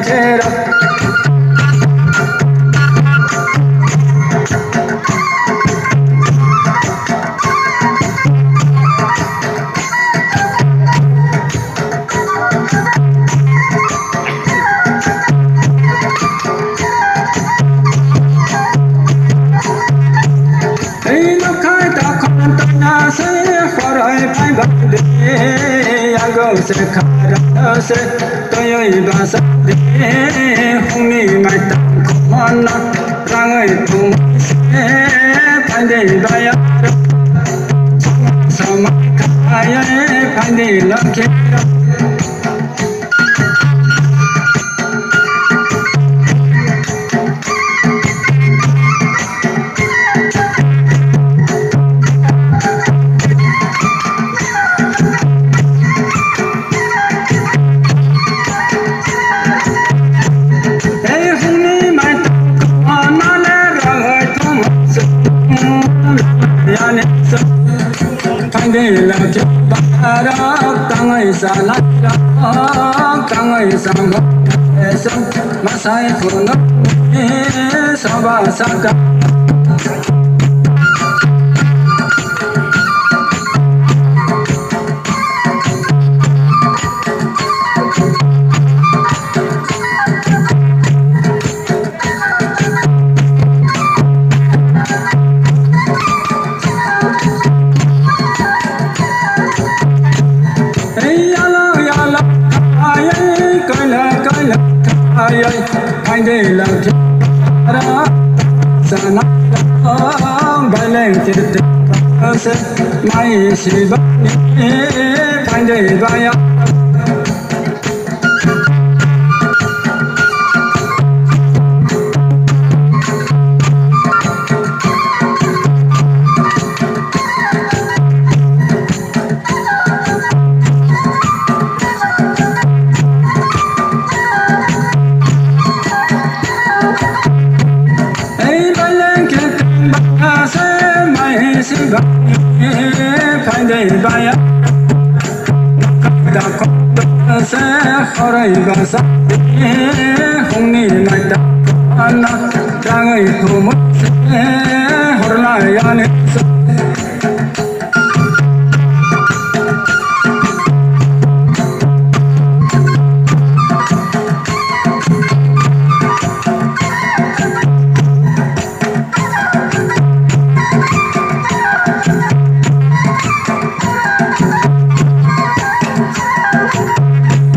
khera se khara se toy ba sa de hung ni mai ta mon na rang ai tum se phan de ba ya sa ma kha ya phan de la khe la ke ba ra kang ai sa la kang ai sa ma sa ma sai phu na sa ba sa ka ai đây là ra sa na ba lên thiệt se mai si ba ni ai đây ba ya phan de ba ya da ko se khorai ba sa hung ni mai ta na rang ai thu mo se hor la ya ne